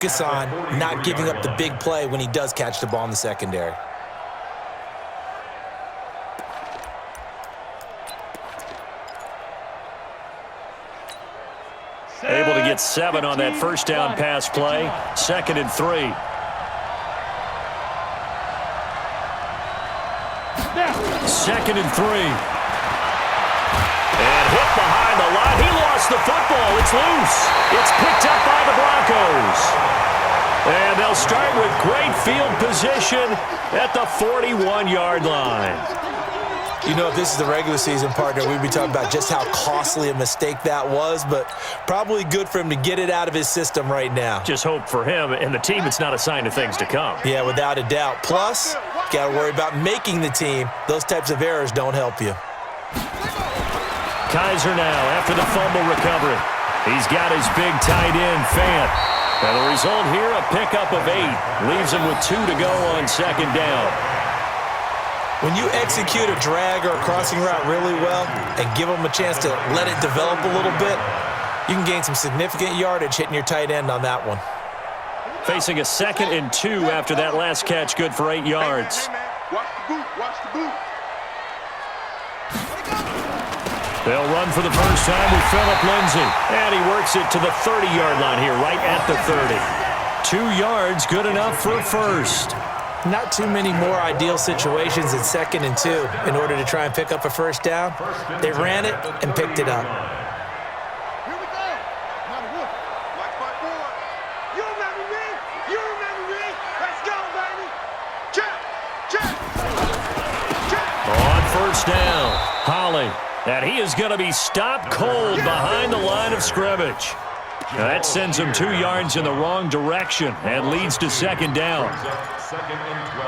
Focus on not giving up the big play when he does catch the ball in the secondary. Able to get 7 on that first down pass play. 2nd and 3. Second and 3. And hit behind the line. He lost the football. It's loose. It's picked up by the Broncos. And they'll start with great field position at the 41-yard line. You know, if this is the regular season, partner, we'd be talking about just how costly a mistake that was, but probably good for him to get it out of his system right now. Just hope for him and the team it's not a sign of things to come. Yeah, without a doubt. Plus, got to worry about making the team. Those types of errors don't help you. Kaiser now after the fumble recovery. He's got his big tight end, Fant. And the result here, a pickup of 8. Leaves him with 2 to go on 2nd down. When you execute a drag or a crossing route really well and give them a chance to let it develop a little bit, you can gain some significant yardage hitting your tight end on that one. Facing a 2nd and 2 after that last catch, good for 8 yards. Watch the boot, watch the boot. They'll run for the first time with Phillip Lindsay. And he works it to the 30-yard line here, right at the 30. 2 yards, good enough for a first. Not too many more ideal situations in 2nd and 2 in order to try and pick up a first down. They ran it and picked it up. Here we go. Watch my board. You remember me? You remember me? Let's go, baby. Check, check, check. On first down, Holly. And he is going to be stopped cold behind the line of scrimmage. That sends him 2 yards in the wrong direction and leads to 2nd down. 2nd and 12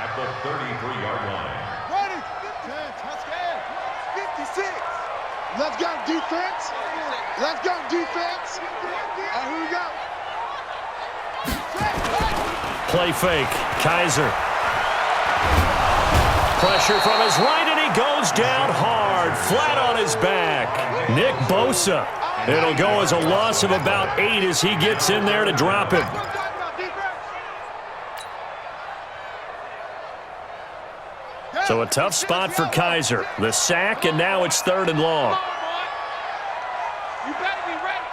at the 33-yard line. Ready. 10, touchdown. 56. Let's go, defense. Let's go, defense. And here we go. Play fake. Kaiser. Pressure from his right, and he goes down hard, flat on his back. Nick Bosa. It'll go as a loss of about 8 as he gets in there to drop him. So a tough spot for Kaiser. The sack, and now it's 3rd and long. You better be ready.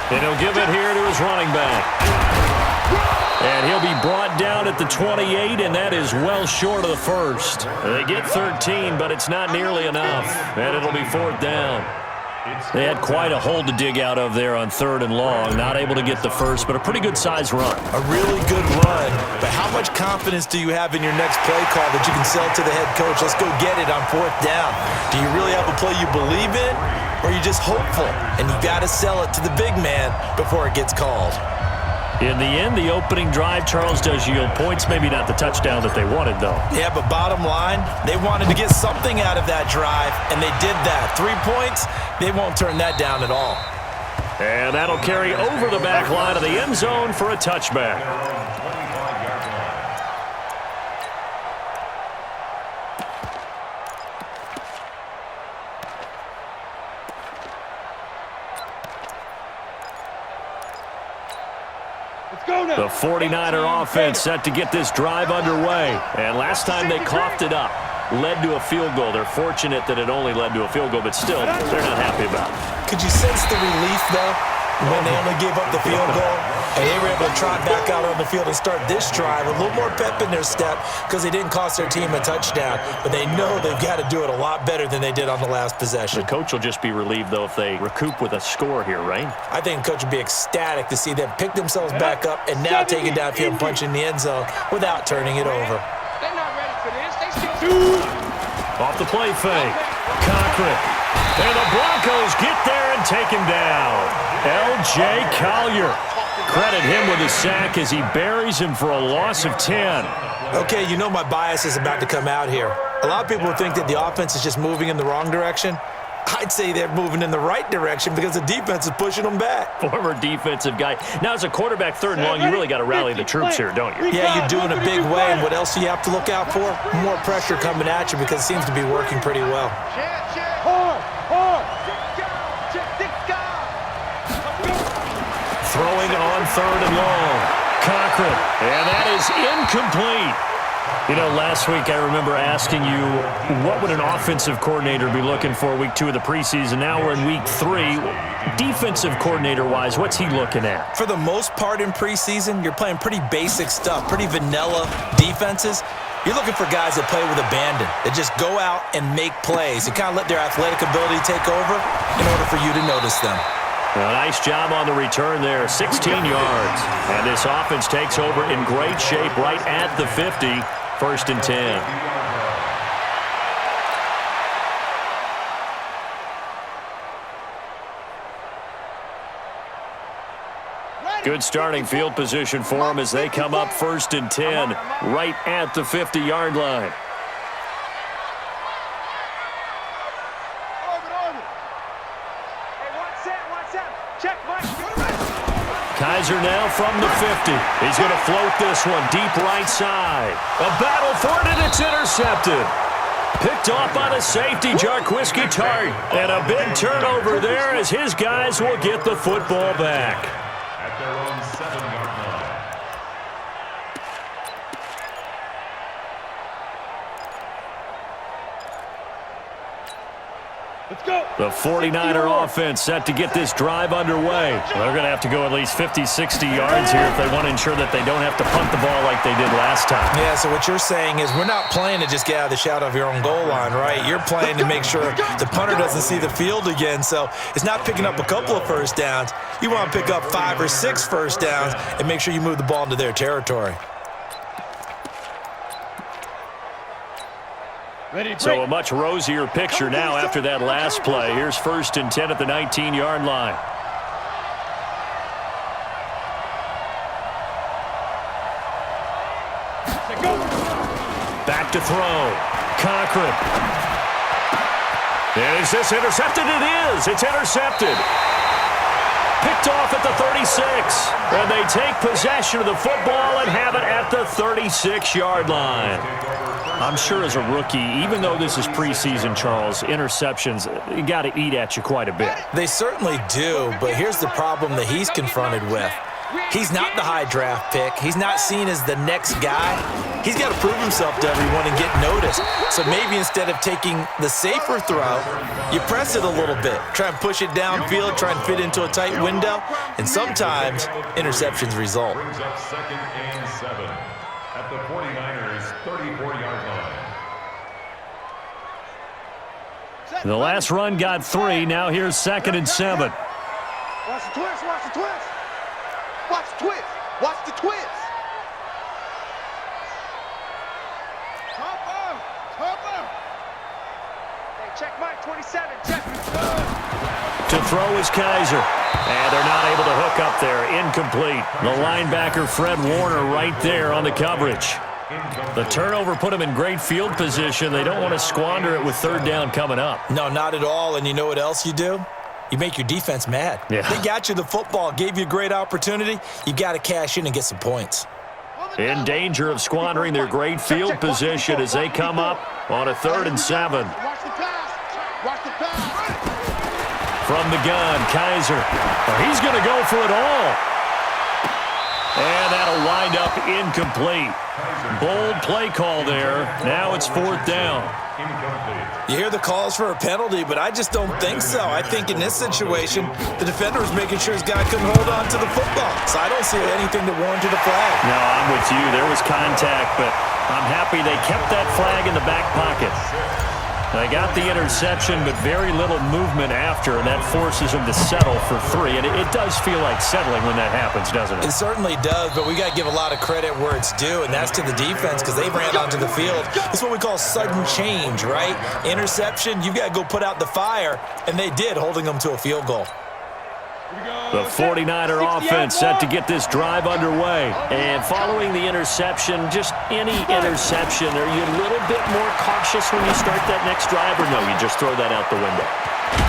And he'll give it here to his running back. And he'll be brought down at the 28, and that is well short of the first. They get 13, but it's not nearly enough. And it'll be 4th down. They had quite a hole to dig out of there on 3rd and long. Not able to get the first, but a pretty good-sized run. A really good run. But how much confidence do you have in your next play call that you can sell to the head coach? Let's go get it on 4th down. Do you really have a play you believe in, or are you just hopeful? And you got to sell it to the big man before it gets called. In the end, the opening drive, Charles, does yield points. Maybe not the touchdown that they wanted, though. Yeah, but bottom line, they wanted to get something out of that drive, and they did that. 3 points, they won't turn that down at all. And that'll carry over the back line of the end zone for a touchback. The 49er offense set to get this drive underway. And last time they coughed it up, led to a field goal. They're fortunate that it only led to a field goal, but still, they're not happy about it. Could you sense the relief, though, when they only gave up the field goal? And they were able to trot back out on the field and start this drive. A little more pep in their step because they didn't cost their team a touchdown. But they know they've got to do it a lot better than they did on the last possession. The coach will just be relieved, though, if they recoup with a score here, right? I think the coach would be ecstatic to see them pick themselves back up and now take it downfield and punch in the end zone without turning it over. They're not ready for this. They still Off the play fake. Cochran. And the Broncos get there and take him down. L.J. Collier. Credit him with a sack as he buries him for a loss of 10. Okay, you know my bias is about to come out here. A lot of people think that the offense is just moving in the wrong direction. I'd say they're moving in the right direction because the defense is pushing them back. Former defensive guy. Now, as a quarterback, 3rd and long, you really got to rally the troops here, don't you? Yeah, you're doing a big way, and what else do you have to look out for? More pressure coming at you because it seems to be working pretty well. throwing on 3rd and long. Cochran, and that is incomplete. You know, last week I remember asking you, what would an offensive coordinator be looking for week 2 of the preseason? Now we're in week 3. Defensive coordinator-wise, what's he looking at? For the most part in preseason, you're playing pretty basic stuff, pretty vanilla defenses. You're looking for guys that play with abandon, that just go out and make plays and kind of let their athletic ability take over in order for you to notice them. A nice job on the return there, 16 yards. And this offense takes over in great shape right at the 50, 1st and 10. Good starting field position for them as they come up 1st and 10, right at the 50-yard line. Kaiser now from the 50. He's going to float this one deep right side. A battle for it, and it's intercepted. Picked off by the safety, Jarquiski Tart. And a big turnover there as his guys will get the football back. At their own 7-yard line. Let's go. The 49er offense set to get this drive underway. They're going to have to go at least 50, 60 yards here if they want to ensure that they don't have to punt the ball like they did last time. Yeah, so what you're saying is we're not playing to just get out of the shadow of your own goal line, right? You're playing to make sure the punter doesn't see the field again. So it's not picking up a couple of first downs. You want to pick up 5 or 6 first downs and make sure you move the ball into their territory. So a much rosier picture now after that last play. Here's 1st and 10 at the 19-yard line. Back to throw. Cochran. And is this intercepted? It is. It's intercepted. Picked off at the 36. And they take possession of the football and have it at the 36-yard line. I'm sure as a rookie, even though this is preseason, Charles, interceptions, you got to eat at you quite a bit. They certainly do, but here's the problem that he's confronted with. He's not the high draft pick. He's not seen as the next guy. He's got to prove himself to everyone and get noticed. So maybe instead of taking the safer throw, you press it a little bit. Try and push it downfield, try and fit into a tight window, and sometimes interceptions result. Brings up 2nd and 7 at the 49ers 34-yard line. The last run got 3. Now here's 2nd and 7. Watch the twist, watch the twist. Watch the twist, watch the twist. Top out. Hey, check Mike, 27, check. To throw is Kaiser. And they're not able to hook up there. Incomplete. The linebacker, Fred Warner, right there on the coverage. The turnover put them in great field position. They don't want to squander it with 3rd down coming up. No, not at all. And you know what else you do? You make your defense mad. Yeah. They got you the football, gave you a great opportunity. You got to cash in and get some points. In danger of squandering their great field position as they come up on a 3rd and 7. Watch the pass. Watch the pass. From the gun, Kaiser. He's going to go for it all. And that'll wind up incomplete. Bold play call there. Now it's 4th down. You hear the calls for a penalty, but I just don't think so. I think in this situation, the defender was making sure his guy couldn't hold on to the football. So I don't see anything that warranted a flag. No, I'm with you. There was contact, but I'm happy they kept that flag in the back pocket. They got the interception, but very little movement after, and that forces them to settle for 3. And it does feel like settling when that happens, doesn't it? It certainly does, but we got to give a lot of credit where it's due, and that's to the defense because they ran onto the field. It's what we call sudden change, right? Interception, you got to go put out the fire, and they did, holding them to a field goal. The 49er offense set to get this drive underway. And following the interception, just any interception, are you a little bit more cautious when you start that next drive, or no, you just throw that out the window?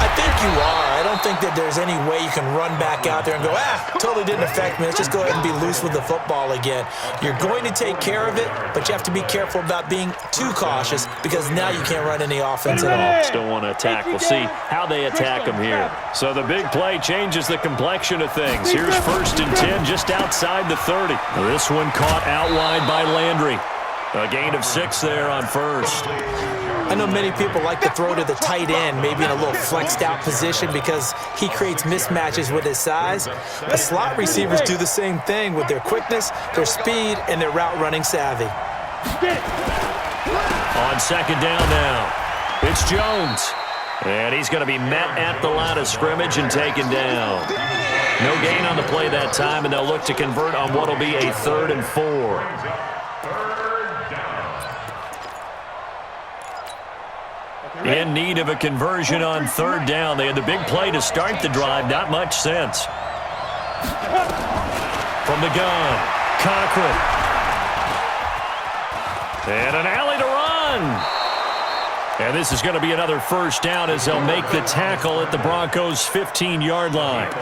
I think you are. I don't think that there's any way you can run back out there and go, totally didn't affect me. Let's just go ahead and be loose with the football again. You're going to take care of it, but you have to be careful about being too cautious because now you can't run any offense at all. Still want to attack. We'll see how they attack them here. So the big play changes the complexion of things. Here's 1st and 10 just outside the 30. This one caught out wide by Landry. A gain of 6 there on 1st. I know many people like to throw to the tight end, maybe in a little flexed out position because he creates mismatches with his size. But slot receivers do the same thing with their quickness, their speed, and their route running savvy. On 2nd down now, it's Jones. And he's going to be met at the line of scrimmage and taken down. No gain on the play that time, and they'll look to convert on what will be a 3rd and 4. In need of a conversion on 3rd down. They had the big play to start the drive. Not much sense. From the gun, Cochran. And an alley to run. And this is going to be another 1st down as they'll make the tackle at the Broncos' 15-yard line.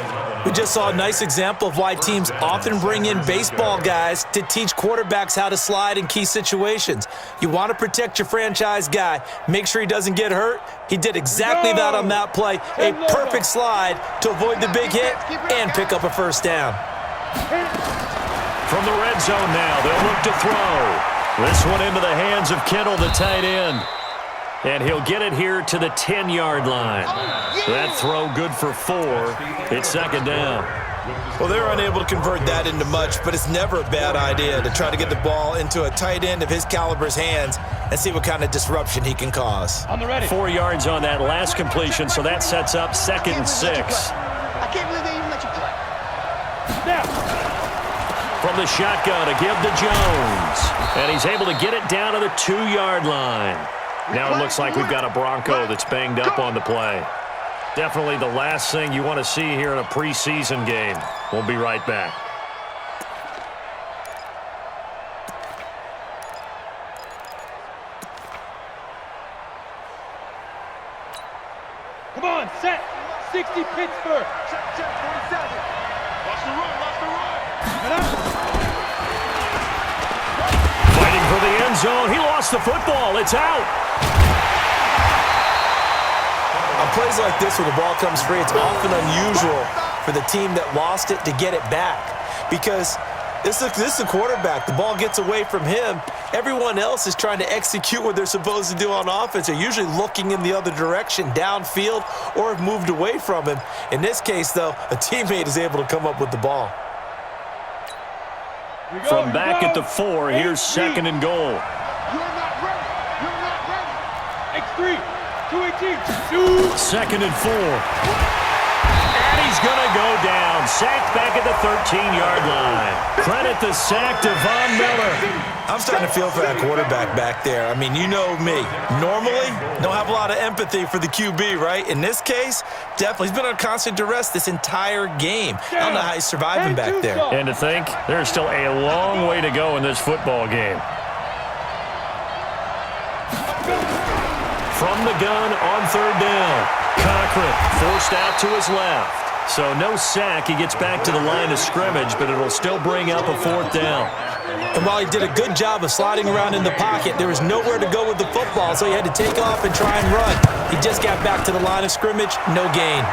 We just saw a nice example of why teams often bring in baseball guys to teach quarterbacks how to slide in key situations. You want to protect your franchise guy. Make sure he doesn't get hurt. He did exactly that on that play. A perfect slide to avoid the big hit and pick up a 1st down. From the red zone now, they'll look to throw. This one into the hands of Kittle, the tight end. And he'll get it here to the 10-yard line. That throw good for 4. It's 2nd down. Well, they're unable to convert that into much, but it's never a bad idea to try to get the ball into a tight end of his caliber's hands and see what kind of disruption he can cause. 4 yards on that last completion, so that sets up 2nd and 6. I can't believe they even let you play. From the shotgun to give to Jones. And he's able to get it down to the 2-yard line. Now it looks like we've got a Bronco that's banged up on the play. Definitely the last thing you want to see here in a preseason game. We'll be right back. Come on, set. 60 Pittsburgh. Check, 47. Watch the run. Fighting for the end zone. He lost the football. It's out. On plays like this where the ball comes free, it's often unusual for the team that lost it to get it back because this is the quarterback. The ball gets away from him. Everyone else is trying to execute what they're supposed to do on offense. They're usually looking in the other direction, downfield, or have moved away from him. In this case, though, a teammate is able to come up with the ball. From back at the 4, here's 2nd and goal. You're not ready. X3. 218. 2nd and 4. And he's going to go down. Sacked back at the 13-yard line. Credit the sack to Von Miller. I'm starting to feel for that quarterback back there. I mean, you know me. Normally, don't have a lot of empathy for the QB, right? In this case, definitely. He's been on constant duress this entire game. I don't know how he's surviving back there. And to think, there's still a long way to go in this football game. From the gun on 3rd down. Cochran forced out to his left. So no sack. He gets back to the line of scrimmage, but it'll still bring up a 4th down. And while he did a good job of sliding around in the pocket, there was nowhere to go with the football, so he had to take off and try and run. He just got back to the line of scrimmage, no gain.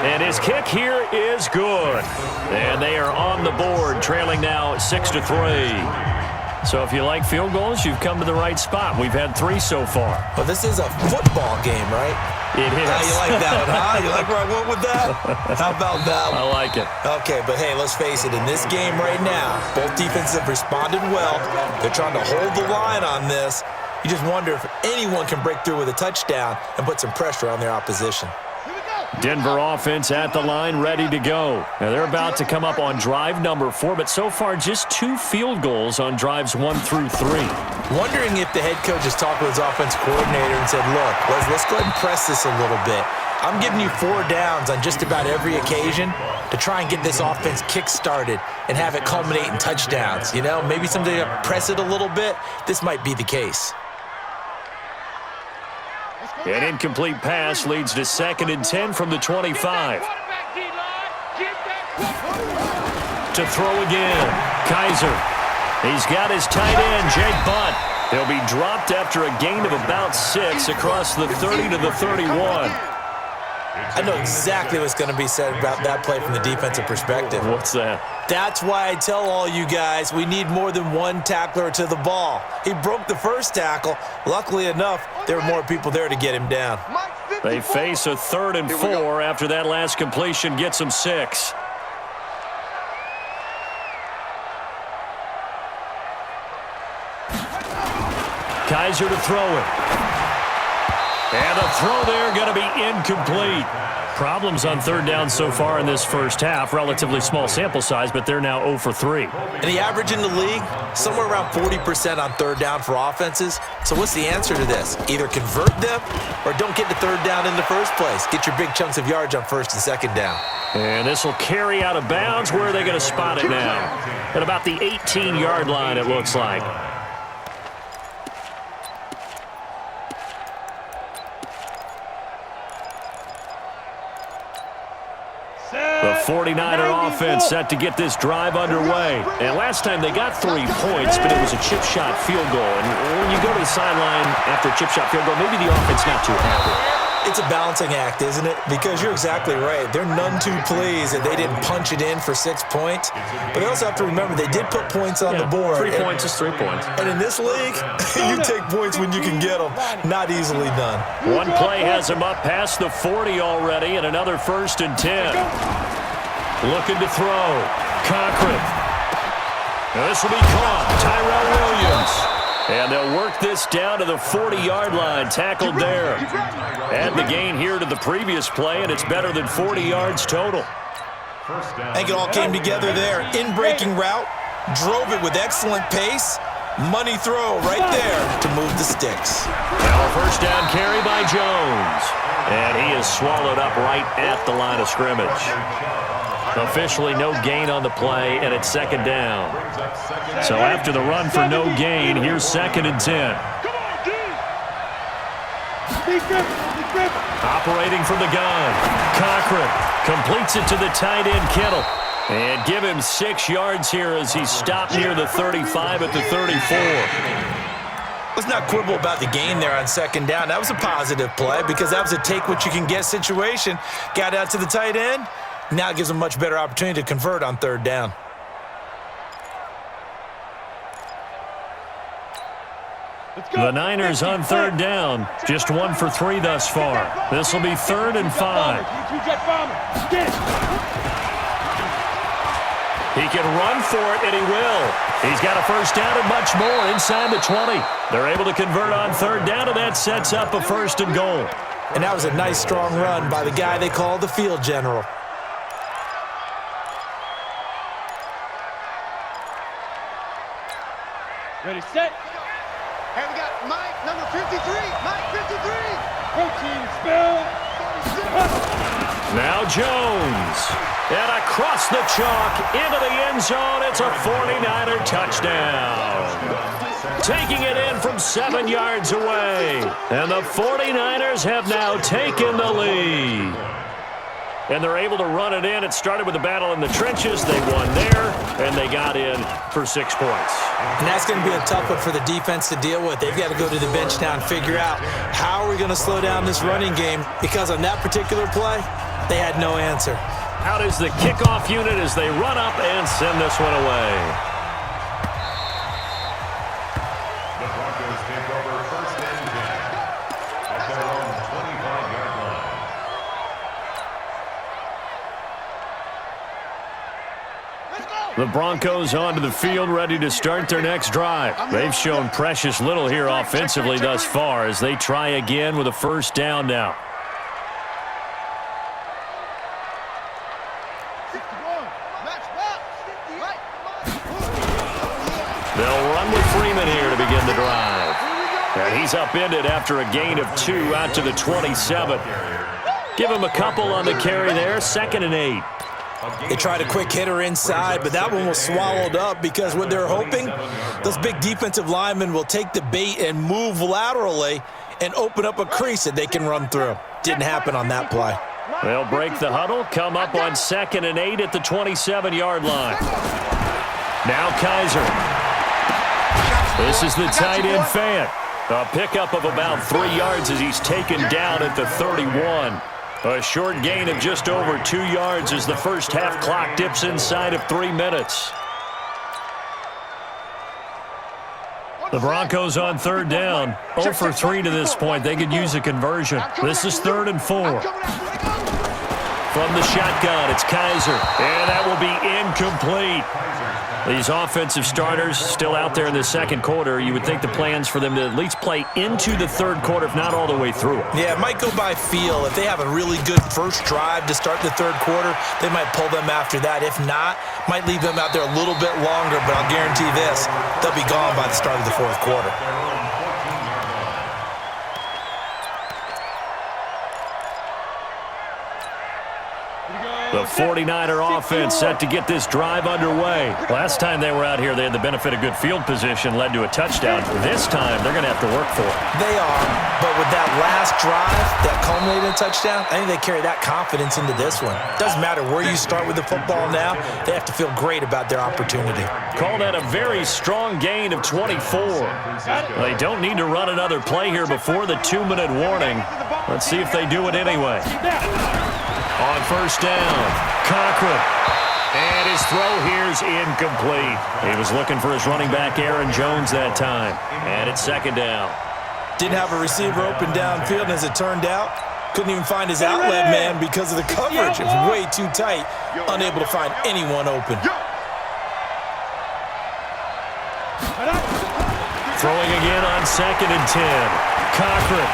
And his kick here is good. And they are on the board, trailing now 6-3. So if you like field goals, you've come to the right spot. We've had 3 so far. But this is a football game, right? It is. How you like that one, huh? You like where I went with that? How about that one? I like it. Okay, but hey, let's face it. In this game right now, both defenses have responded well. They're trying to hold the line on this. You just wonder if anyone can break through with a touchdown and put some pressure on their opposition. Denver offense at the line, ready to go. Now they're about to come up on drive number 4, but so far just 2 field goals on drives 1 through 3. Wondering if the head coach has talked with his offense coordinator and said, look, let's go ahead and press this a little bit. I'm giving you 4 downs on just about every occasion to try and get this offense kick-started and have it culminate in touchdowns. You know, maybe someday press it a little bit. This might be the case. An incomplete pass leads to 2nd and 10 from the 25. To throw again. Kaiser. He's got his tight end, Jake Butt. He'll be dropped after a gain of about 6 across the 30 to the 31. I know exactly what's going to be said about that play from the defensive perspective. What's that? That's why I tell all you guys we need more than one tackler to the ball. He broke the first tackle. Luckily enough, there were more people there to get him down. They face a 3rd and 4 after that last completion gets them 6. Kaiser to throw it. And the throw there going to be incomplete. Problems on 3rd down so far in this first half. Relatively small sample size, but they're now 0 for 3. And the average in the league, somewhere around 40% on 3rd down for offenses. So what's the answer to this? Either convert them or don't get to 3rd down in the first place. Get your big chunks of yards on 1st and 2nd down. And this will carry out of bounds. Where are they going to spot it now? At about the 18-yard line, it looks like. The 49er offense set to get this drive underway. And last time they got 3 points, but it was a chip shot field goal. And when you go to the sideline after a chip shot field goal, maybe the offense not too happy. It's a balancing act, isn't it? Because you're exactly right. They're none too pleased that they didn't punch it in for 6 points. But they also have to remember they did put points on the board. 3 points is 3 points. And in this league, you take points when you can get them. Not easily done. One play has them up past the 40 already, and another 1st and 10. Looking to throw. Cochran. Now this will be caught. Tyrell Williams. And they'll work this down to the 40-yard line. Tackled there. Add the gain here to the previous play, and it's better than 40 yards total. I think it all came together there. In-breaking route. Drove it with excellent pace. Money throw right there to move the sticks. Now a 1st down carry by Jones. And he is swallowed up right at the line of scrimmage. Officially no gain on the play, and it's 2nd down. So after the run for no gain, here's 2nd and 10. Operating from the gun. Cochran completes it to the tight end, Kittle. And give him 6 yards here as he's stopped near the 35 at the 34. Let's not quibble about the gain there on 2nd down. That was a positive play because that was a take-what-you-can-get situation. Got out to the tight end. Now it gives them a much better opportunity to convert on 3rd down. The Niners on 3rd down. Just 1 for 3 thus far. This will be 3rd and 5. He can run for it, and he will. He's got a 1st down and much more inside the 20. They're able to convert on 3rd down, and that sets up a 1st and goal. And that was a nice, strong run by the guy they call the field general. Ready, set. Hey, we got Mike, number 53. Mike, 53. Protein spill. Now Jones. And across the chalk into the end zone. It's a 49er touchdown. Taking it in from 7 yards away. And the 49ers have now taken the lead. And they're able to run it in. It started with a battle in the trenches. They won there, and they got in for 6 points. And that's going to be a tough one for the defense to deal with. They've got to go to the bench now and figure out how are we going to slow down this running game, because on that particular play, they had no answer. Out is the kickoff unit as they run up and send this one away. The Broncos take over 1st and 10 at their own 25-yard line. The Broncos onto the field, ready to start their next drive. They've shown precious little here offensively thus far as they try again with a 1st down now. They'll run with Freeman here to begin the drive. And he's upended after a gain of 2 out to the 27. Give him a couple on the carry there, 2nd and 8. They tried a quick hitter inside, but that one was swallowed up because what they're hoping, those big defensive linemen will take the bait and move laterally and open up a crease that they can run through. Didn't happen on that play. They'll break the huddle, come up on 2nd and 8 at the 27-yard line. Now Kaiser. This is the tight end Fant. A pickup of about 3 yards as he's taken down at the 31. A short gain of just over 2 yards as the first half clock dips inside of 3 minutes. The Broncos on 3rd down. 0 for 3 to this point. They could use a conversion. This is 3rd and 4. From the shotgun, it's Kaiser. And that will be incomplete. These offensive starters still out there in the second quarter. You would think the plans for them to at least play into the 3rd quarter, if not all the way through. Yeah, it might go by feel. If they have a really good first drive to start the 3rd quarter, they might pull them after that. If not, might leave them out there a little bit longer, but I'll guarantee this, they'll be gone by the start of the 4th quarter. The 49er offense set to get this drive underway. Last time they were out here, they had the benefit of good field position, led to a touchdown. This time, they're going to have to work for it. They are, but with that last drive, that culminated in a touchdown, I think they carry that confidence into this one. Doesn't matter where you start with the football now, they have to feel great about their opportunity. Call that a very strong gain of 24. They don't need to run another play here before the 2-minute warning. Let's see if they do it anyway. On 1st down, Cochran. And his throw here's incomplete. He was looking for his running back, Aaron Jones, that time. And it's 2nd down. Didn't have a receiver open downfield, and as it turned out, couldn't even find his outlet man because of the coverage. It was way too tight, unable to find anyone open. Throwing again on 2nd and 10. Cochran.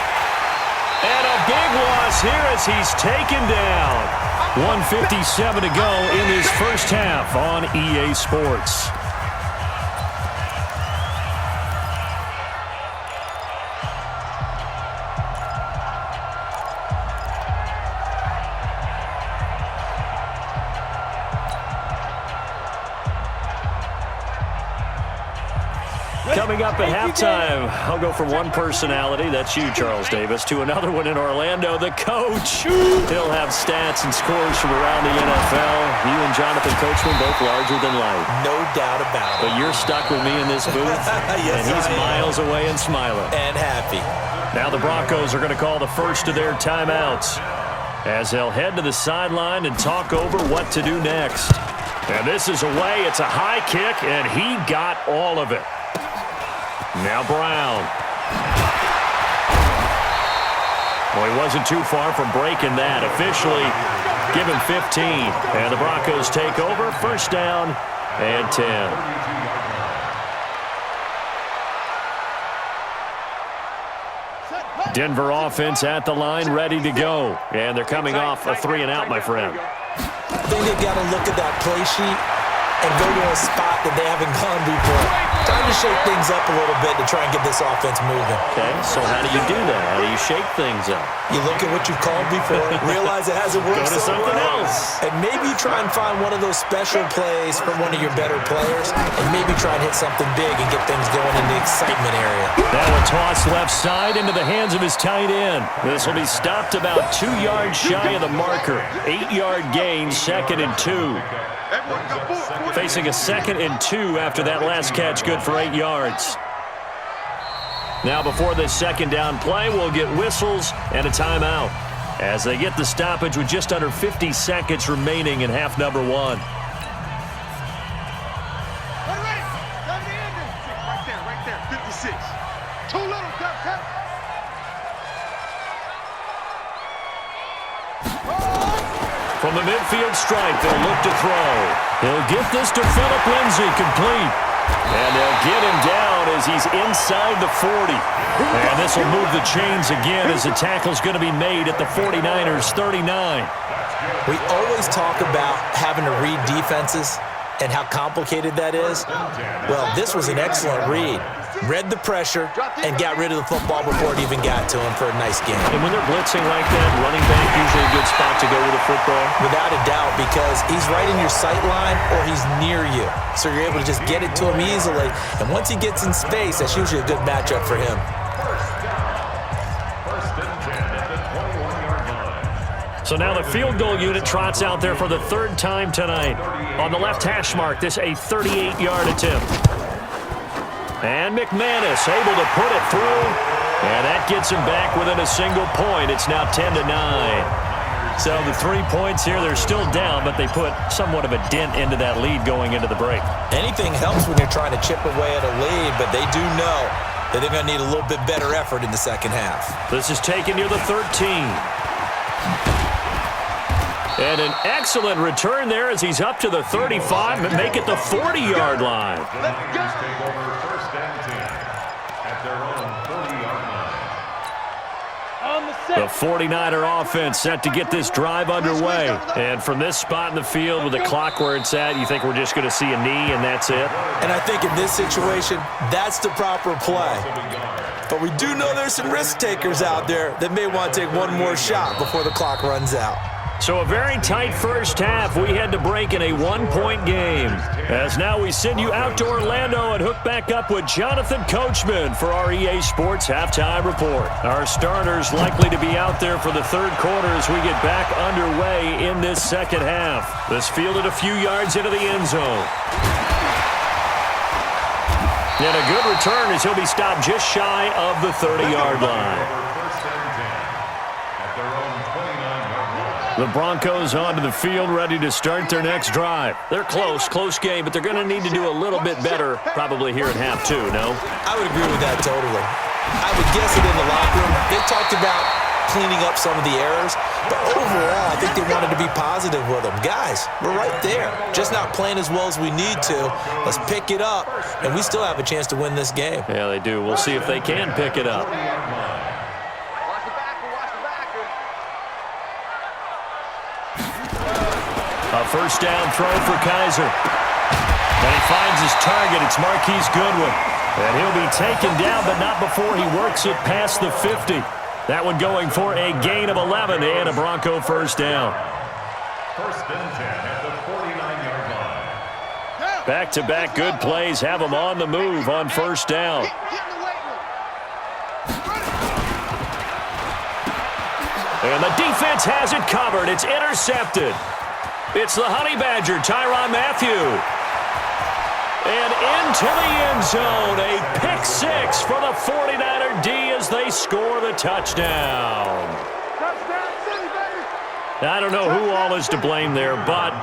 And a big loss here as he's taken down. 1:57 to go in his first half on EA Sports. Coming up at halftime, I'll go from one personality, that's you, Charles Davis, to another one in Orlando, the coach. He'll have stats and scores from around the NFL. You and Jonathan Coachman both larger than life. No doubt about it. But you're stuck with me in this booth, yes, and he's miles away and smiling. And happy. Now the Broncos are going to call the first of their timeouts as they'll head to the sideline and talk over what to do next. And this is away. It's a high kick, and he got all of it. Now Brown. Well, he wasn't too far from breaking that. Officially, give him 15. And the Broncos take over. 1st down and 10. Denver offense at the line, ready to go. And they're coming off a 3-and-out, my friend. I think they've got to look at that play sheet and go to a spot that they haven't gone before. Time to shake things up a little bit to try and get this offense moving. Okay, so how do you do that? How do you shake things up? You look at what you've called before, realize it hasn't worked Go to something else. and maybe try and find one of those special plays from one of your better players, and maybe try and hit something big and get things going in the excitement area. Now a toss left side into the hands of his tight end. This will be stopped about 2 yards shy of the marker. 8-yard gain, 2nd and 2. Facing a 2nd and 2 after that last catch, good for 8 yards. Now before this 2nd down play, we'll get whistles and a timeout as they get the stoppage with just under 50 seconds remaining in half number 1. Right there, 56. Too little, Duck. From the midfield stripe, they'll look to throw. He'll get this to Phillip Lindsay, complete. And they'll get him down as he's inside the 40. And this will move the chains again as the tackle's going to be made at the 49ers' 39. We always talk about having to read defenses and how complicated that is. Well, this was an excellent read. Read the pressure and got rid of the football before it even got to him for a nice game. And when they're blitzing like that, running back usually a good spot to go with the football. Without a doubt, because he's right in your sight line or he's near you. So you're able to just get it to him easily. And once he gets in space, that's usually a good matchup for him. So now the field goal unit trots out there for the third time tonight. On the left hash mark, this a 38-yard attempt. And McManus able to put it through. And that gets him back within a single point. It's now 10-9. So the 3 points here, they're still down, but they put somewhat of a dent into that lead going into the break. Anything helps when you're trying to chip away at a lead, but they do know that they're going to need a little bit better effort in the second half. This is taken near the 13. And an excellent return there as he's up to the 35 and make it the 40-yard line. Lions take over first and 10 at their own 40-yard line. The 49er offense set to get this drive underway. And from this spot in the field with the clock where it's at, you think we're just going to see a knee and that's it? And I think in this situation, that's the proper play. But we do know there's some risk takers out there that may want to take one more shot before the clock runs out. So a very tight first half. We had to break in a one-point game. As now we send you out to Orlando and hook back up with Jonathan Coachman for our EA Sports Halftime Report. Our starters likely to be out there for the third quarter as we get back underway in this second half. This fielded a few yards into the end zone. And a good return as he'll be stopped just shy of the 30-yard line. The Broncos onto the field, ready to start their next drive. They're close game, but they're going to need to do a little bit better probably here at half two, no? I would agree with that totally. I would guess it in the locker room. They talked about cleaning up some of the errors, but overall, I think they wanted to be positive with them. Guys, we're right there. Just not playing as well as we need to. Let's pick it up, and we still have a chance to win this game. Yeah, they do. We'll see if they can pick it up. A first down throw for Kaiser. And he finds his target. It's Marquise Goodwin. And he'll be taken down, but not before he works it past the 50. That one going for a gain of 11 and a Bronco first down. First and 10 at the 49-yard line. Back-to-back good plays have him on the move on first down. And the defense has it covered. It's intercepted. It's the Honey Badger, Tyrann Mathieu. And into the end zone, a pick six for the 49er D as they score the touchdown. I don't know who all is to blame there, but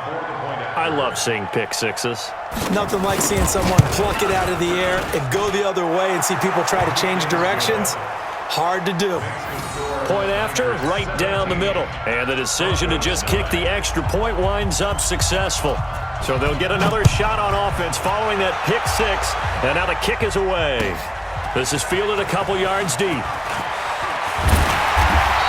I love seeing pick sixes. Nothing like seeing someone pluck it out of the air and go the other way and see people try to change directions. Hard to do. Point after, right down the middle. And the decision to just kick the extra point winds up successful. So they'll get another shot on offense following that pick six. And now the kick is away. This is fielded a couple yards deep.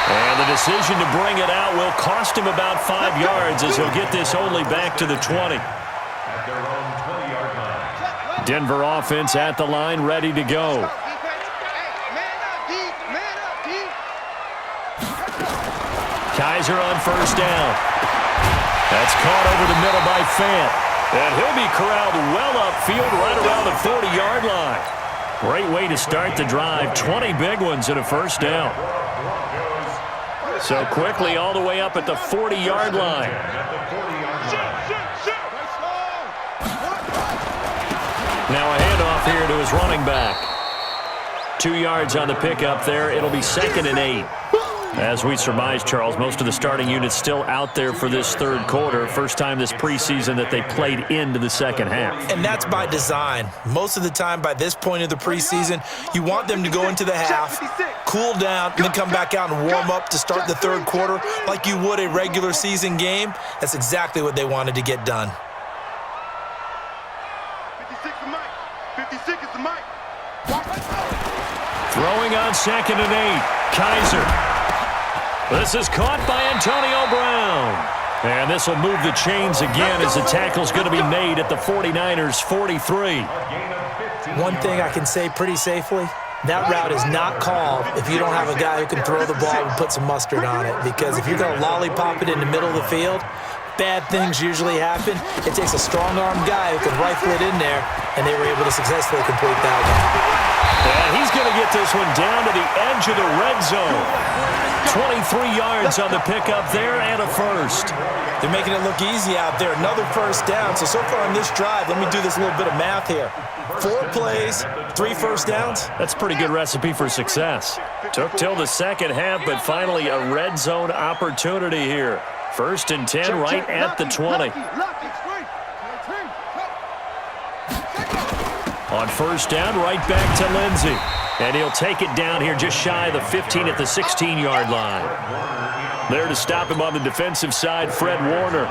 And the decision to bring it out will cost him about 5 yards as he'll get this only back to the 20. At their own 20-yard line. Denver offense at the line, ready to go. Kaiser on first down. That's caught over the middle by Fant. And he'll be corralled well upfield right around the 40-yard line. Great way to start the drive. 20 big ones and a first down. So quickly all the way up at the 40-yard line. Now a handoff here to his running back. 2 yards on the pickup there. It'll be 2nd and 8. As we surmise, Charles, most of the starting units still out there for this third quarter. First time this preseason that they played into the second half. And that's by design. Most of the time by this point of the preseason, you want them to go into the half, cool down, and then come back out and warm up to start the third quarter like you would a regular season game. That's exactly what they wanted to get done. 56 is Mike. 56 is the Mike. Throwing on 2nd and 8. Kaiser. This is caught by Antonio Brown. And this will move the chains again as the tackle's going to be made at the 49ers' 43. One thing I can say pretty safely, that route is not called if you don't have a guy who can throw the ball and put some mustard on it. Because if you're going to lollipop it in the middle of the field, bad things usually happen. It takes a strong-arm guy who can rifle it in there, and they were able to successfully complete that one. And he's going to get this one down to the edge of the red zone. 23 yards on the pickup there and a first. They're making it look easy out there. Another first down. So far on this drive, let me do this little bit of math here. 4 plays, 3 first downs. That's a pretty good recipe for success. Took till the second half, but finally a red zone opportunity here. 1st and 10 right at the 20. On first down, right back to Lindsey. And he'll take it down here just shy of the 15 at the 16-yard line. There to stop him on the defensive side, Fred Warner.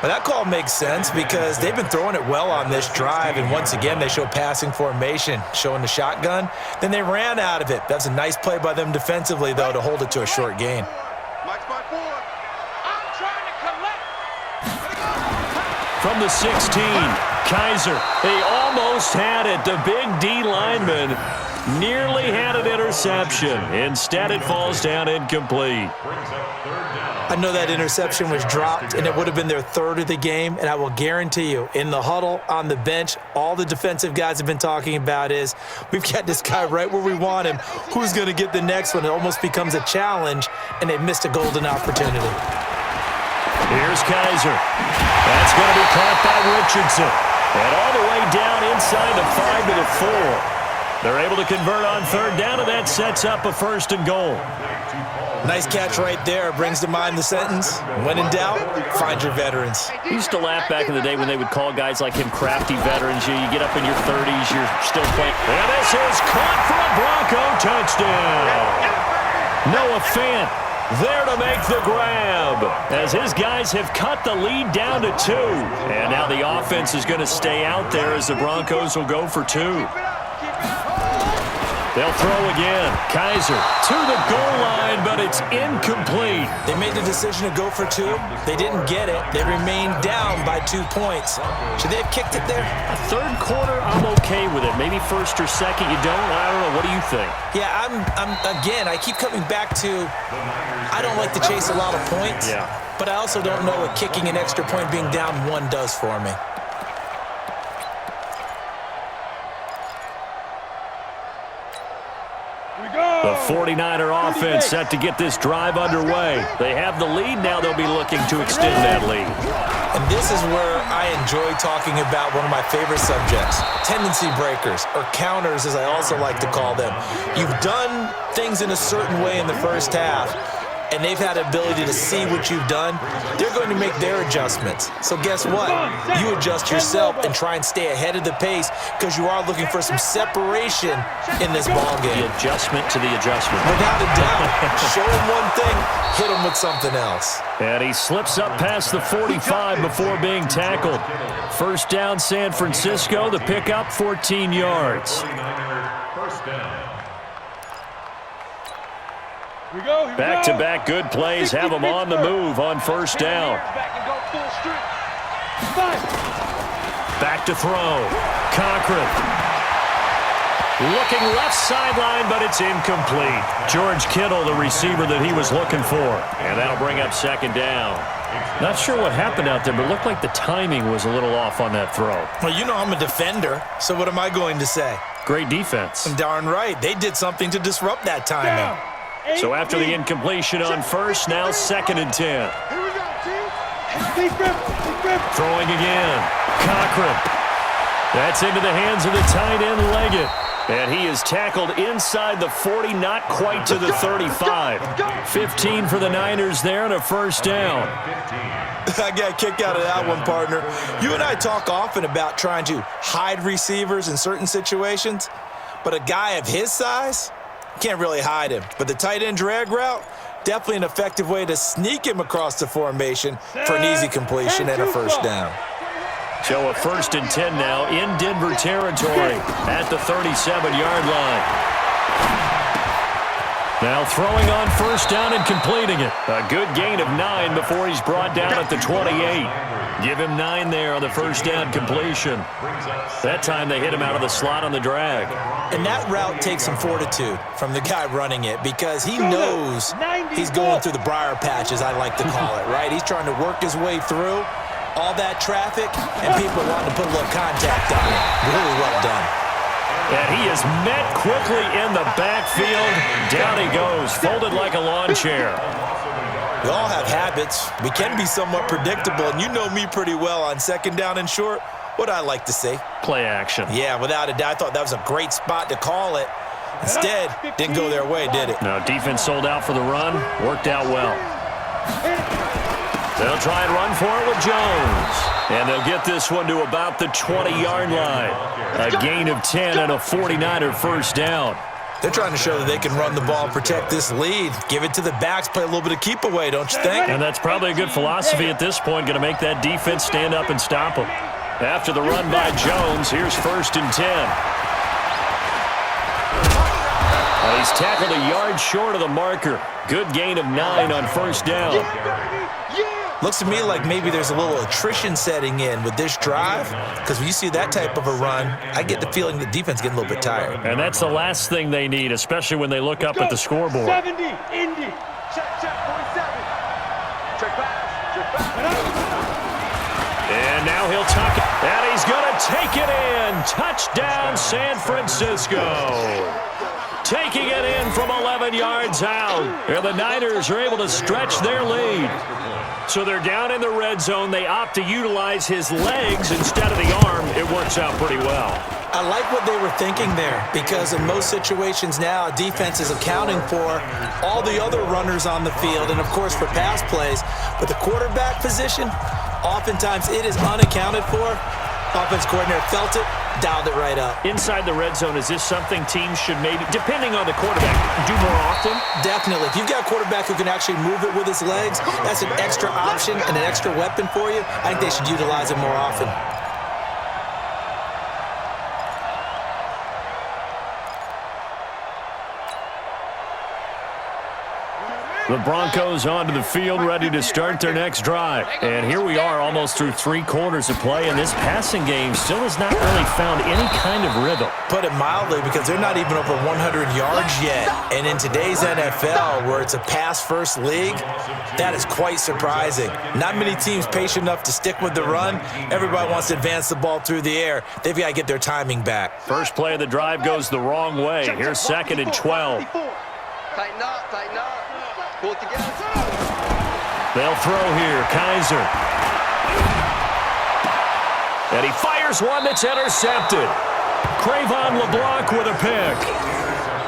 Well, that call makes sense because they've been throwing it well on this drive, and once again they show passing formation, showing the shotgun. Then they ran out of it. That's a nice play by them defensively, though, to hold it to a short gain. From the 16, Kaiser. They almost had it. The big D lineman nearly had an interception. Instead, it falls down incomplete. I know that interception was dropped, and it would have been their 3rd of the game, and I will guarantee you, in the huddle, on the bench, all the defensive guys have been talking about is, we've got this guy right where we want him. Who's going to get the next one? It almost becomes a challenge, and they missed a golden opportunity. Here's Kaiser. That's going to be caught by Richardson. And all the way down inside the 5 to the 4. They're able to convert on 3rd down, and that sets up a 1st and goal. Nice catch right there. Brings to mind the sentence, when in doubt, find your veterans. We used to laugh back in the day when they would call guys like him crafty veterans. You get up in your 30s, you're still playing. And this is caught for a Bronco touchdown. Noah Fant there to make the grab as his guys have cut the lead down to 2. And now the offense is going to stay out there as the Broncos will go for 2. They'll throw again. Kaiser to the goal line, but it's incomplete. They made the decision to go for 2. They didn't get it. They remained down by 2 points. Should they have kicked it there? 3rd quarter, I'm okay with it. Maybe 1st or 2nd, you don't. I don't know. What do you think? Yeah, again, I keep coming back to, I don't like to chase a lot of points. Yeah. But I also don't know what kicking an extra point being down 1 does for me. The 49er offense set to get this drive underway. They have the lead. Now they'll be looking to extend that lead. And this is where I enjoy talking about one of my favorite subjects, tendency breakers, or counters as I also like to call them. You've done things in a certain way in the first half, and they've had the ability to see what you've done. They're going to make their adjustments. So guess what? You adjust yourself and try and stay ahead of the pace because you are looking for some separation in this ballgame. The adjustment to the adjustment. Without a doubt. Show him one thing, hit him with something else. And he slips up past the 45 before being tackled. 1st down, San Francisco. The pickup, 14 yards. First down. Back-to-back good plays have them on the move on 1st down. Back to throw. Cochran. Looking left sideline, but it's incomplete. George Kittle, the receiver that he was looking for. And that'll bring up 2nd down. Not sure what happened out there, but it looked like the timing was a little off on that throw. Well, you know I'm a defender, so what am I going to say? Great defense. And darn right, they did something to disrupt that timing. So after the incompletion on 1st, now 2nd and 10. Here we go, team. Throwing again. Cochran. That's into the hands of the tight end, Leggett. And he is tackled inside the 40, not quite to the 35. 15 for the Niners there and a 1st down. I got kicked out of that one, partner. You and I talk often about trying to hide receivers in certain situations, but a guy of his size can't really hide him. But the tight end drag route, definitely an effective way to sneak him across the formation for an easy completion and a 1st down. So a 1st and 10 now in Denver territory at the 37-yard line. Now throwing on 1st down and completing it. A good gain of 9 before he's brought down at the 28. Give him 9 there on the first down completion. That time they hit him out of the slot on the drag. And that route takes some fortitude from the guy running it because he knows he's going through the briar patch, as I like to call it, right? He's trying to work his way through all that traffic, and people want to put a little contact on it. Really well done. And he is met quickly in the backfield. Down he goes, folded like a lawn chair. We all have habits. We can be somewhat predictable, and you know me pretty well on second down and short. What I like to say? Play action. Yeah, without a doubt. I thought that was a great spot to call it. Instead, didn't go their way, did it? No, defense sold out for the run. Worked out well. They'll try and run for it with Jones. And they'll get this one to about the 20-yard line. A gain of 10 and a 49er first down. They're trying to show that they can run the ball and protect this lead. Give it to the backs, play a little bit of keep away, don't you think? And that's probably a good philosophy at this point, going to make that defense stand up and stop them. After the run by Jones, here's first and 10. He's tackled a yard short of the marker. Good gain of 9 on first down. Looks to me like maybe there's a little attrition setting in with this drive, because when you see that type of a run, I get the feeling the defense is getting a little bit tired. And that's the last thing they need, especially when they look up at the scoreboard. 70, Indy. Check, 47. Check pass. And now he'll tuck it, and he's going to take it in. Touchdown, San Francisco. Taking it in from 11 yards out. And the Niners are able to stretch their lead. So they're down in the red zone. They opt to utilize his legs instead of the arm. It works out pretty well. I like what they were thinking there, because in most situations now, defense is accounting for all the other runners on the field and, of course, for pass plays. But the quarterback position, oftentimes it is unaccounted for. Offense coordinator felt it, dialed it right up. Inside the red zone, is this something teams should maybe, depending on the quarterback, do more often? Definitely. If you've got a quarterback who can actually move it with his legs, that's an extra option and an extra weapon for you. I think they should utilize it more often. The Broncos onto the field, ready to start their next drive. And here we are, almost through 3 quarters of play, and this passing game still has not really found any kind of rhythm. Put it mildly, because they're not even over 100 yards yet. And in today's NFL, where it's a pass-first league, that is quite surprising. Not many teams patient enough to stick with the run. Everybody wants to advance the ball through the air. They've got to get their timing back. First play of the drive goes the wrong way. Here's second and 12. Tighten up, tighten up. Pull it together. They'll throw here. Kaiser. And he fires one that's intercepted. Cravon LeBlanc with a pick.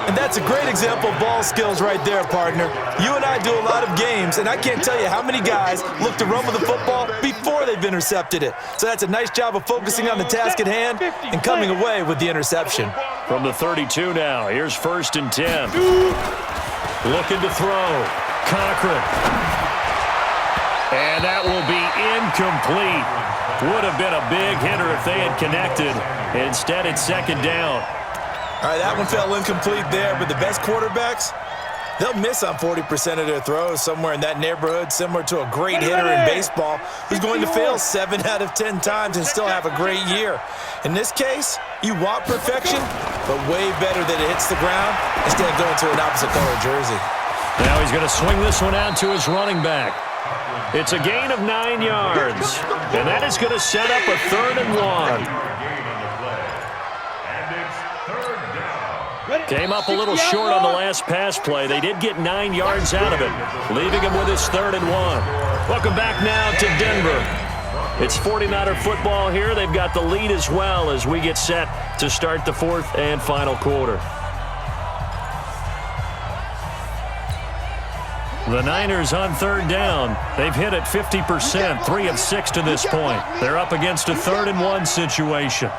And that's a great example of ball skills right there, partner. You and I do a lot of games, and I can't tell you how many guys look to run with the football before they've intercepted it. So that's a nice job of focusing on the task at hand and coming away with the interception. From the 32 now, here's first and 10. Looking to throw. Cochran. And that will be incomplete. Would have been a big hitter if they had connected. Instead, it's second down. All right, that one fell incomplete there, but the best quarterbacks, they'll miss on 40% of their throws, somewhere in that neighborhood, similar to a great hitter in baseball who's going to fail 7 out of 10 times and still have a great year. In this case, you want perfection, but way better that it hits the ground instead of going to an opposite color jersey. Now he's going to swing this one out to his running back. It's a gain of 9 yards, and that is going to set up a 3rd and 1. Came up a little short on the last pass play. They did get 9 yards out of it, leaving him with his 3rd and 1. Welcome back now to Denver. It's 49er football here. They've got the lead as well as we get set to start the 4th and final quarter. The Niners on 3rd down. They've hit it 50%, 3 of 6 to this point. They're up against a 3rd and 1 situation.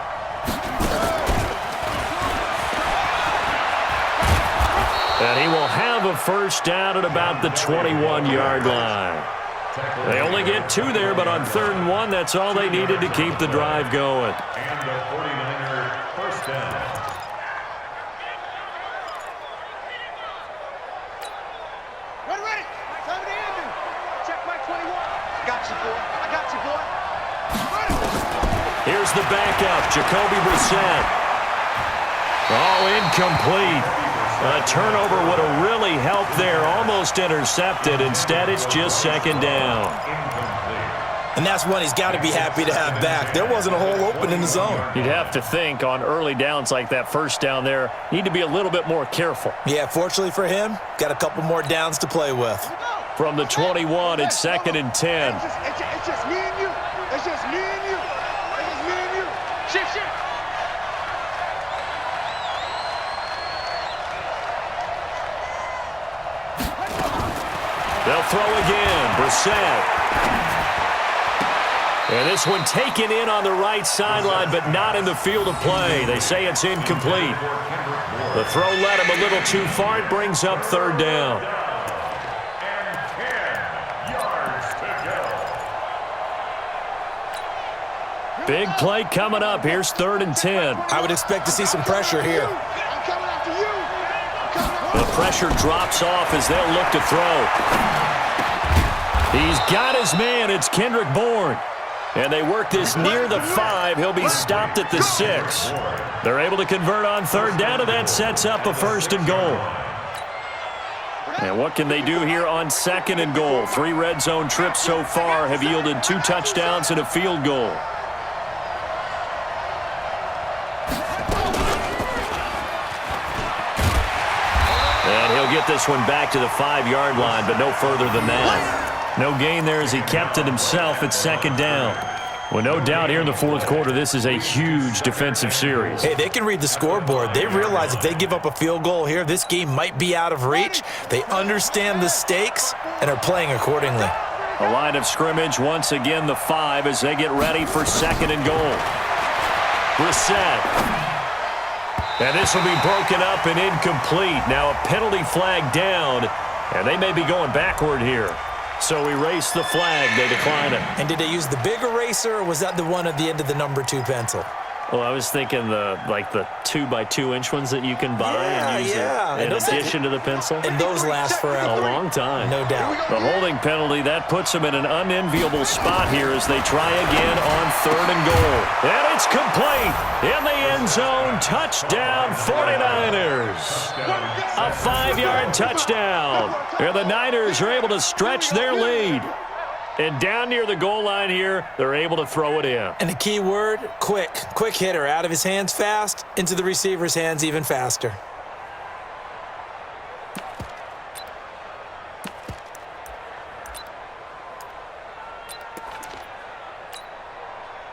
And he will have a first down at about the 21-yard line. They only get 2 there, but on 3rd and 1, that's all they needed to keep the drive going. And the 49er first down. Ready. Time to end. Check my 21. Got you, boy. I got you, boy. Here's the backup, Jacoby Brissett. Oh, incomplete. A turnover would have really helped there. Almost intercepted. Instead, it's just second down. And that's one he's got to be happy to have back. There wasn't a hole open in the zone. You'd have to think on early downs like that first down there, need to be a little bit more careful. Yeah, fortunately for him, got a couple more downs to play with. From the 21, it's 2nd and 10. It's just me and you. It's just me and you. It's just me and you. Shift. They'll throw again. Brissett. And this one taken in on the right sideline, but not in the field of play. They say it's incomplete. The throw led him a little too far. It brings up 3rd down. And 10 yards to go. Big play coming up. Here's 3rd and 10. I would expect to see some pressure here. I'm coming after you. The pressure drops off as they'll look to throw. He's got his man. It's Kendrick Bourne. And they work this near the 5. He'll be stopped at the 6. They're able to convert on 3rd down, and that sets up a 1st and goal. And what can they do here on 2nd and goal? 3 red zone trips so far have yielded 2 touchdowns and a field goal. And he'll get this one back to the 5-yard line, but no further than that. No gain there as he kept it himself at 2nd down. Well, no doubt here in the 4th quarter, this is a huge defensive series. Hey, they can read the scoreboard. They realize if they give up a field goal here, this game might be out of reach. They understand the stakes and are playing accordingly. A line of scrimmage, once again the 5 as they get ready for 2nd and goal. Brissett. And this will be broken up and incomplete. Now a penalty flag down, and they may be going backward here. So erase the flag. They decline it. And did they use the big eraser, or was that the one at the end of the number 2 pencil? Well, I was thinking the 2x2-inch ones that you can buy and use in addition to the pencil. And those last forever. A long time. No doubt. The holding penalty, that puts them in an unenviable spot here as they try again on 3rd and goal. And it's complete. In the end zone, touchdown 49ers. A 5-yard touchdown. And the Niners are able to stretch their lead. And down near the goal line here, they're able to throw it in. And the key word, quick. Quick hitter. Out of his hands fast, into the receiver's hands even faster.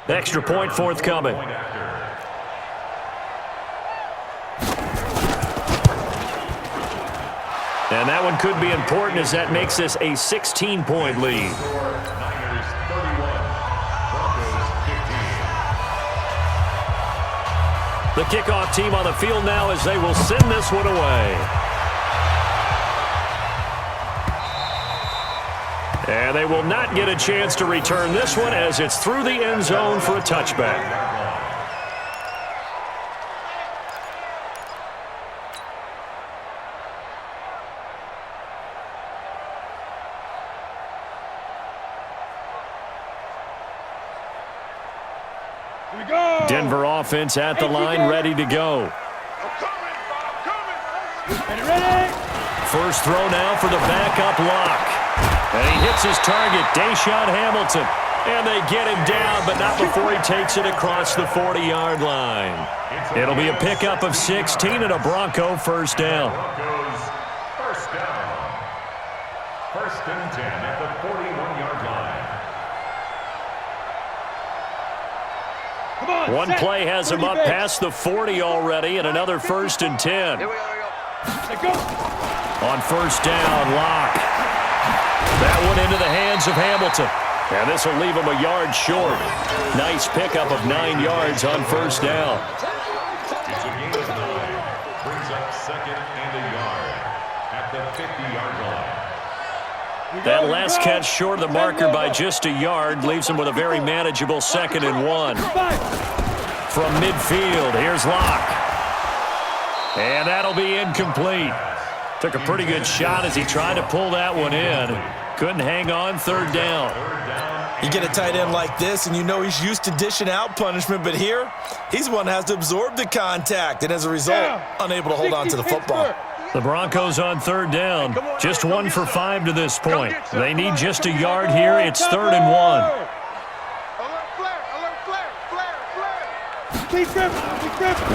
Extra point forthcoming. And that one could be important as that makes this a 16-point lead. Niners 31, Broncos 15. The kickoff team on the field now as they will send this one away. And they will not get a chance to return this one as it's through the end zone for a touchback. Denver offense at the line, ready to go. First throw now for the backup lock. And he hits his target, Deshaun Hamilton. And they get him down, but not before he takes it across the 40-yard line. It'll be a pickup of 16 and a Bronco first down. Broncos first down. 1st and 10 at the 41-yard line. One play has him up past the 40 already, and another 1st and 10. Here we go. On first down, Locke. That one into the hands of Hamilton. And this will leave him a yard short. Nice pickup of 9 yards on first down. It's a gain of 9. Brings up 2nd and a yard at the 50-yard line. That last catch short of the marker by just a yard leaves him with a very manageable 2nd and 1. From midfield, here's Locke. And that'll be incomplete. Took a pretty good shot as he tried to pull that one in. Couldn't hang on 3rd down. 3rd down You get a tight end like this, and you know he's used to dishing out punishment, but here, he's the one that has to absorb the contact, and as a result, unable to hold on to the football. The Broncos on third down. Just 1 for 5 to this point. They need just a yard here. It's 3rd and 1.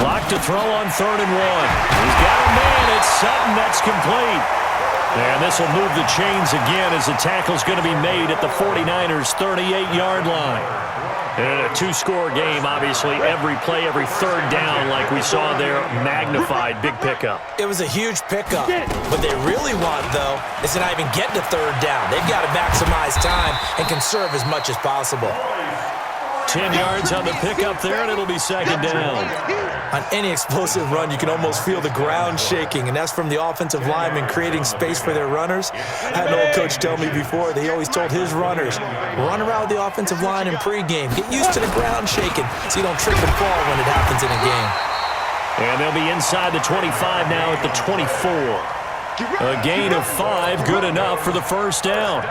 Locked to throw on 3rd and 1. He's got a man. It's Sutton. That's complete. And this will move the chains again as the tackle's going to be made at the 49ers' 38-yard line. And a two-score game, obviously, every play, every third down, like we saw there, magnified, big pickup. It was a huge pickup. What they really want, though, is to not even get to third down. They've got to maximize time and conserve as much as possible. 10 yards on the pickup there, and it'll be 2nd down. On any explosive run, you can almost feel the ground shaking, and that's from the offensive linemen creating space for their runners. I had an old coach tell me before, they always told his runners, run around the offensive line in pregame. Get used to the ground shaking so you don't trip and fall when it happens in a game. And they'll be inside the 25 now at the 24. A gain of 5, good enough for the 1st down.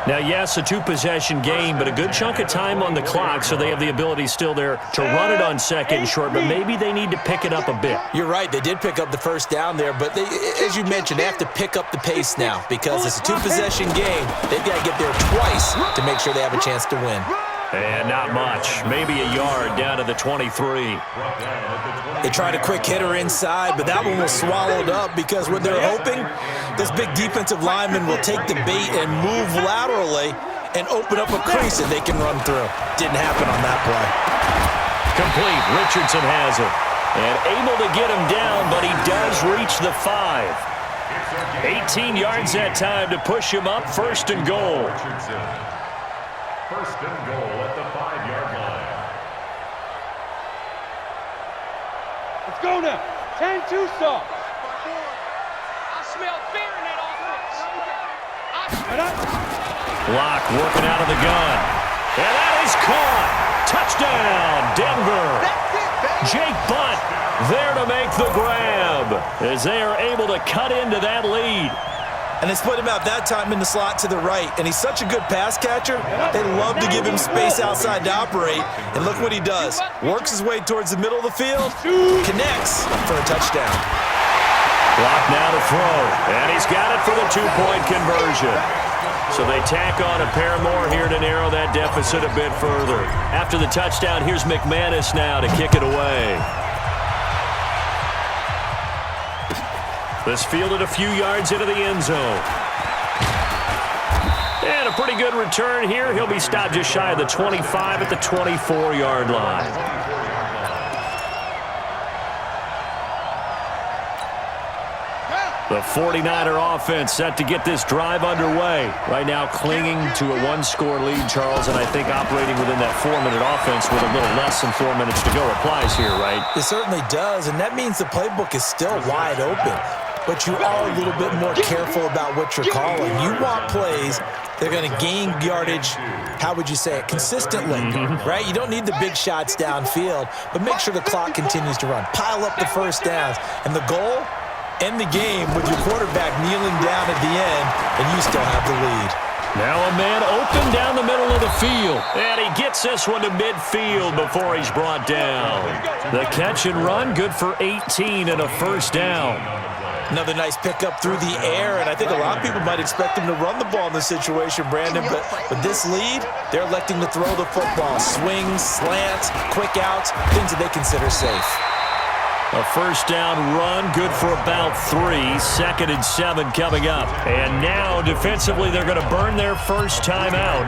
Now, yes, a two-possession game, but a good chunk of time on the clock, so they have the ability still there to run it on 2nd and short, but maybe they need to pick it up a bit. You're right. They did pick up the 1st down there, but they, as you mentioned, they have to pick up the pace now because it's a two-possession game. They've got to get there twice to make sure they have a chance to win. And not much. Maybe a yard down to the 23. They tried a quick hitter inside, but that one was swallowed up because what they're hoping, those big defensive linemen will take the bait and move laterally and open up a crease that they can run through. Didn't happen on that play. Complete. Richardson has it. And able to get him down, but he does reach the 5. 18 yards that time to push him up. 1st and goal. 1st and goal at the 5-yard line. Let's go now. 10-2 stop. I smell fear in that offense. Lock working out of the gun. And that is caught. Touchdown, Denver. Jake Butt there to make the grab as they are able to cut into that lead. And they split him out that time in the slot to the right. And he's such a good pass catcher, they love to give him space outside to operate. And look what he does. Works his way towards the middle of the field, connects for a touchdown. Lock now to throw. And he's got it for the 2-point conversion. So they tack on a pair more here to narrow that deficit a bit further. After the touchdown, here's McManus now to kick it away. This fielded a few yards into the end zone. And a pretty good return here. He'll be stopped just shy of the 25 at the 24-yard line. The 49er offense set to get this drive underway. Right now clinging to a 1-score lead, Charles, and I think operating within that 4-minute offense with a little less than 4 minutes to go applies here, right? It certainly does, and that means the playbook is still wide open. But you are a little bit more careful about what you're calling. You want plays they're going to gain yardage, how would you say it, consistently, right? You don't need the big shots downfield, but make sure the clock continues to run. Pile up the 1st downs, and the goal, end the game with your quarterback kneeling down at the end, and you still have the lead. Now a man open down the middle of the field. And he gets this one to midfield before he's brought down. The catch and run, good for 18 and a 1st down. Another nice pickup through the air, and I think a lot of people might expect him to run the ball in this situation, Brandon, but with this lead, they're electing to throw the football. Swings, slants, quick outs, things that they consider safe. A 1st down run, good for about 3. 2nd and 7 coming up. And now, defensively, they're going to burn their first time out.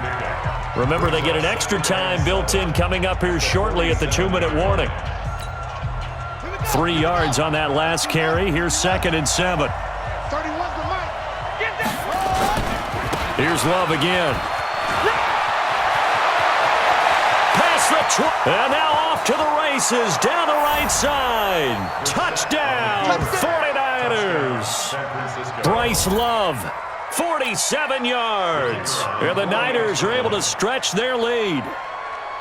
Remember, they get an extra time built in coming up here shortly at the 2-minute warning. 3 yards on that last carry. Here's 2nd and 7. Here's Love again. Pass the and now off to the races down the right side. Touchdown, 49ers. Bryce Love, 47 yards. And the Niners are able to stretch their lead.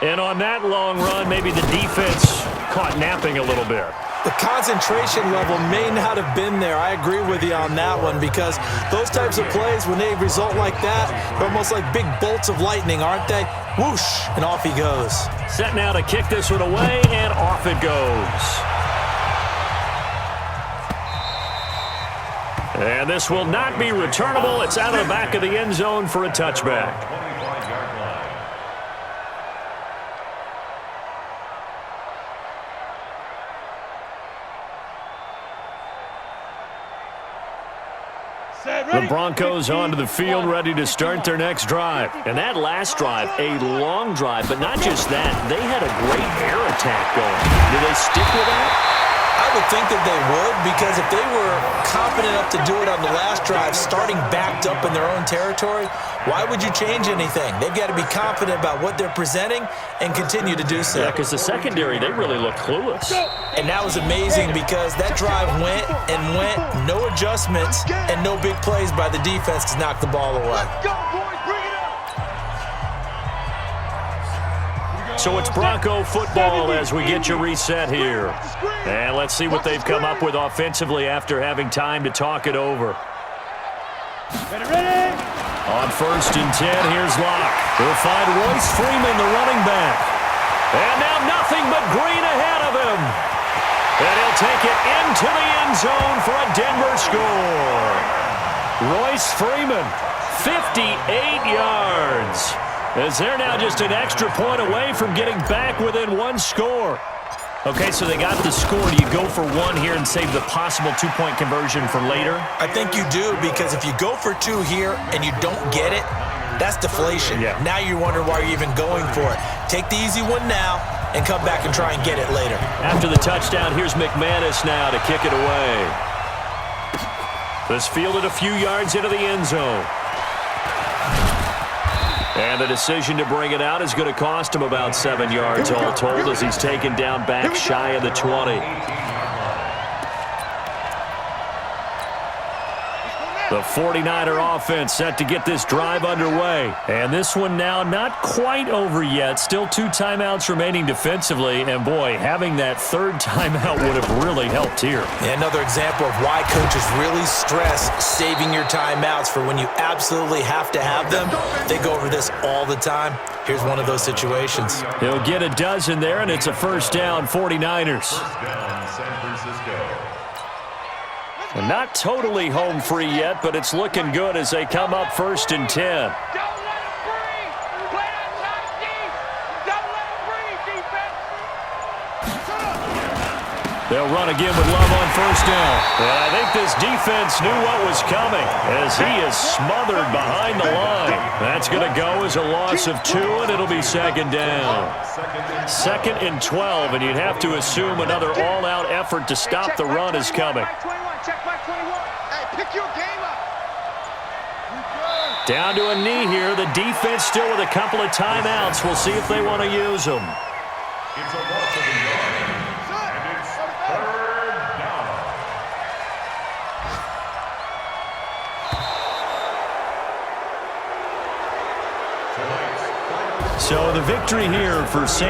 And on that long run, maybe the defense caught napping a little bit. The concentration level may not have been there. I agree with you on that one because those types of plays, when they result like that, they're almost like big bolts of lightning, aren't they? Whoosh, and off he goes. Set now to kick this one away, and off it goes. And this will not be returnable. It's out of the back of the end zone for a touchback. The Broncos onto the field, ready to start their next drive. And that last drive, a long drive, but not just that. They had a great air attack going. Do they stick with that? I would think that they would, because if they were confident enough to do it on the last drive, starting backed up in their own territory, why would you change anything? They've got to be confident about what they're presenting and continue to do so. Yeah, because the secondary, they really look clueless. And that was amazing because that drive went and went, no adjustments, and no big plays by the defense to knock the ball away. Let's go, boys. Bring it up. So it's Bronco football as we get you reset here. And let's see what they've come up with offensively after having time to talk it over. Ready? On 1st and 10, here's Locke. He'll find Royce Freeman, the running back. And now nothing but green ahead of him. And he'll take it into the end zone for a Denver score. Royce Freeman, 58 yards. As they're now just an extra point away from getting back within one score. Okay, so they got the score. Do you go for one here and save the possible two-point conversion for later? I think you do, because if you go for two here and you don't get it, that's deflation. Yeah. Now you wonder why you're even going for it. Take the easy one now and come back and try and get it later. After the touchdown, here's McManus now to kick it away. This fielded a few yards into the end zone. And the decision to bring it out is going to cost him about 7 yards all told as he's taken down back shy of the 20. The 49er offense set to get this drive underway. And this one now not quite over yet. Still 2 timeouts remaining defensively. And, boy, having that third timeout would have really helped here. Yeah, another example of why coaches really stress saving your timeouts for when you absolutely have to have them. They go over this all the time. Here's one of those situations. He'll get a dozen there, and it's a first down, 49ers. First down, San Francisco. And not totally home free yet, but it's looking good as they come up 1st and 10. Don't let him breathe. Play that tight deep. Don't let him breathe, defense. They'll run again with Love on 1st down. And I think this defense knew what was coming as he is smothered behind the line. That's going to go as a loss of 2, and it'll be 2nd down. 2nd and 12, and you'd have to assume another all-out effort to stop the run is coming. Check back 21. Hey, pick your game up. Down to a knee here. The defense still with a couple of timeouts. We'll see if they want to use them. It's a loss of a yard. And it's 3rd down. So the victory here for San